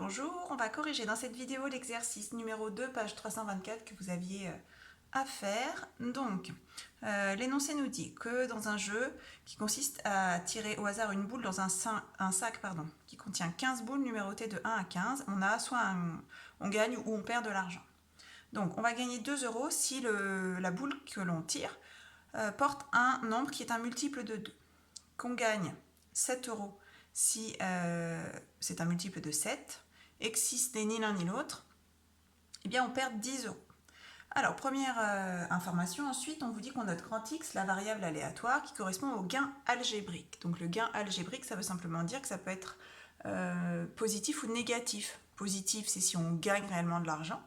Bonjour, on va corriger dans cette vidéo l'exercice numéro 2, page 324 que vous aviez à faire. Donc, l'énoncé nous dit que dans un jeu qui consiste à tirer au hasard une boule dans un sac qui contient 15 boules numérotées de 1 à 15, on a soit on gagne ou on perd de l'argent. Donc, on va gagner 2 € si la boule que l'on tire porte un nombre qui est un multiple de 2. Qu'on gagne 7 € si c'est un multiple de 7, et que si ce n'est ni l'un ni l'autre, eh bien on perd 10 €. Alors, première information, ensuite on vous dit qu'on note grand X, la variable aléatoire, qui correspond au gain algébrique. Donc le gain algébrique, ça veut simplement dire que ça peut être positif ou négatif. Positif, c'est si on gagne réellement de l'argent.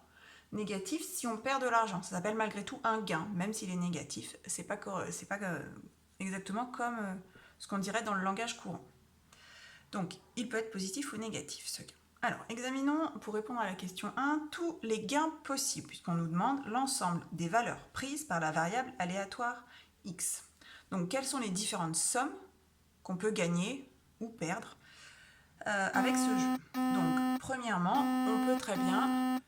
Négatif, si on perd de l'argent. Ça s'appelle malgré tout un gain, même s'il est négatif. C'est pas exactement comme ce qu'on dirait dans le langage courant. Donc, il peut être positif ou négatif, ce gain. Alors, examinons, pour répondre à la question 1, tous les gains possibles, puisqu'on nous demande l'ensemble des valeurs prises par la variable aléatoire x. Donc, quelles sont les différentes sommes qu'on peut gagner ou perdre avec ce jeu? Donc, premièrement, on peut très bien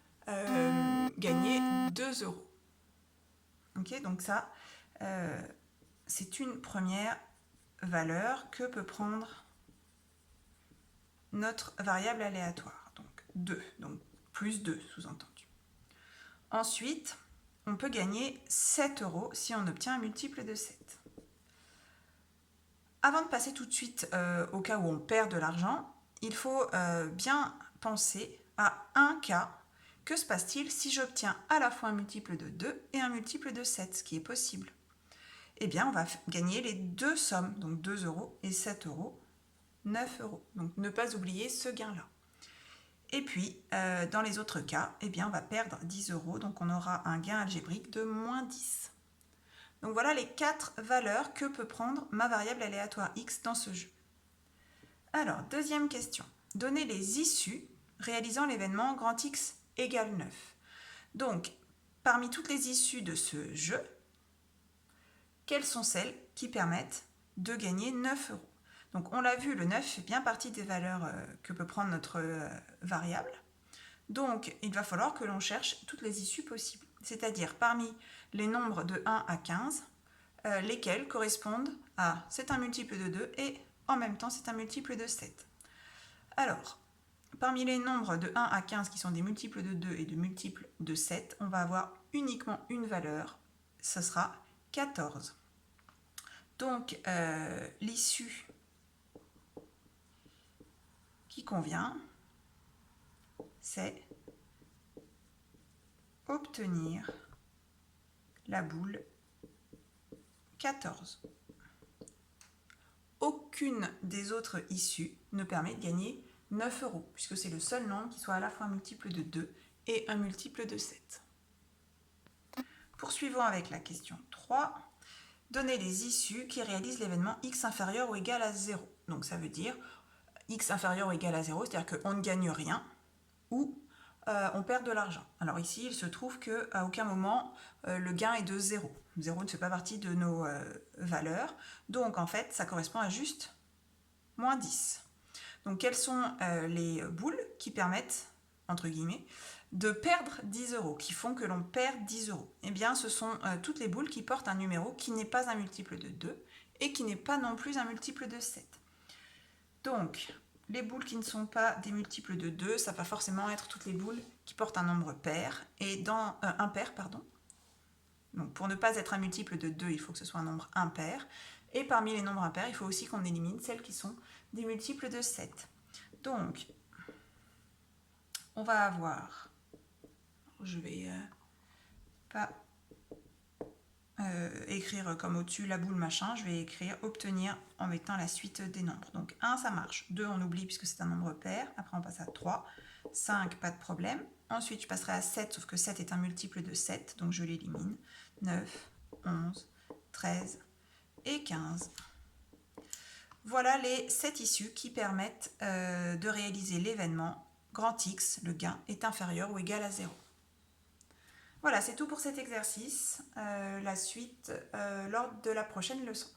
gagner 2 €. Ok, donc ça, c'est une première valeur que peut prendre notre variable aléatoire, donc 2, donc plus 2 sous-entendu. Ensuite, on peut gagner 7 € si on obtient un multiple de 7. Avant de passer tout de suite au cas où on perd de l'argent, il faut bien penser à un cas. Que se passe-t-il si j'obtiens à la fois un multiple de 2 et un multiple de 7, ce qui est possible? Eh bien, on va gagner les deux sommes, donc 2 € et 7 €. 9 €. Donc, ne pas oublier ce gain-là. Et puis, dans les autres cas, eh bien, on va perdre 10 €. Donc, on aura un gain algébrique de moins 10. Donc, voilà les 4 valeurs que peut prendre ma variable aléatoire x dans ce jeu. Alors, deuxième question. Donnez les issues réalisant l'événement grand X égale 9. Donc, parmi toutes les issues de ce jeu, quelles sont celles qui permettent de gagner 9 €? Donc on l'a vu, le 9 fait bien partie des valeurs que peut prendre notre variable. Donc il va falloir que l'on cherche toutes les issues possibles. C'est-à-dire parmi les nombres de 1 à 15, lesquels correspondent à c'est un multiple de 2 et en même temps c'est un multiple de 7. Alors, parmi les nombres de 1 à 15 qui sont des multiples de 2 et de multiples de 7, on va avoir uniquement une valeur, ce sera 14. Donc l'issue qui convient, c'est obtenir la boule 14. Aucune des autres issues ne permet de gagner 9 €, puisque c'est le seul nombre qui soit à la fois un multiple de 2 et un multiple de 7. Poursuivons avec la question 3. Donnez les issues qui réalisent l'événement x inférieur ou égal à 0. Donc ça veut dire x inférieur ou égal à 0, c'est-à-dire qu'on ne gagne rien ou on perd de l'argent. Alors ici, il se trouve qu'à aucun moment, le gain est de 0. 0 ne fait pas partie de nos valeurs. Donc en fait, ça correspond à juste moins 10. Donc quelles sont les boules qui permettent, entre guillemets, de perdre 10 €, qui font que l'on perd 10 €? Eh bien, ce sont toutes les boules qui portent un numéro qui n'est pas un multiple de 2 et qui n'est pas non plus un multiple de 7. Donc, les boules qui ne sont pas des multiples de 2, ça va forcément être toutes les boules qui portent un nombre pair, et dans impair, pardon. Donc, pour ne pas être un multiple de 2, il faut que ce soit un nombre impair. Et parmi les nombres impairs, il faut aussi qu'on élimine celles qui sont des multiples de 7. Donc, on va avoir... Je vais pas écrire comme au-dessus la boule machin, je vais écrire obtenir en mettant la suite des nombres. Donc 1 ça marche, 2 on oublie puisque c'est un nombre pair, après on passe à 3, 5 pas de problème, ensuite je passerai à 7 sauf que 7 est un multiple de 7 donc je l'élimine, 9, 11, 13 et 15. Voilà les 7 issues qui permettent de réaliser l'événement grand X, le gain, est inférieur ou égal à 0. Voilà, c'est tout pour cet exercice. La suite lors de la prochaine leçon.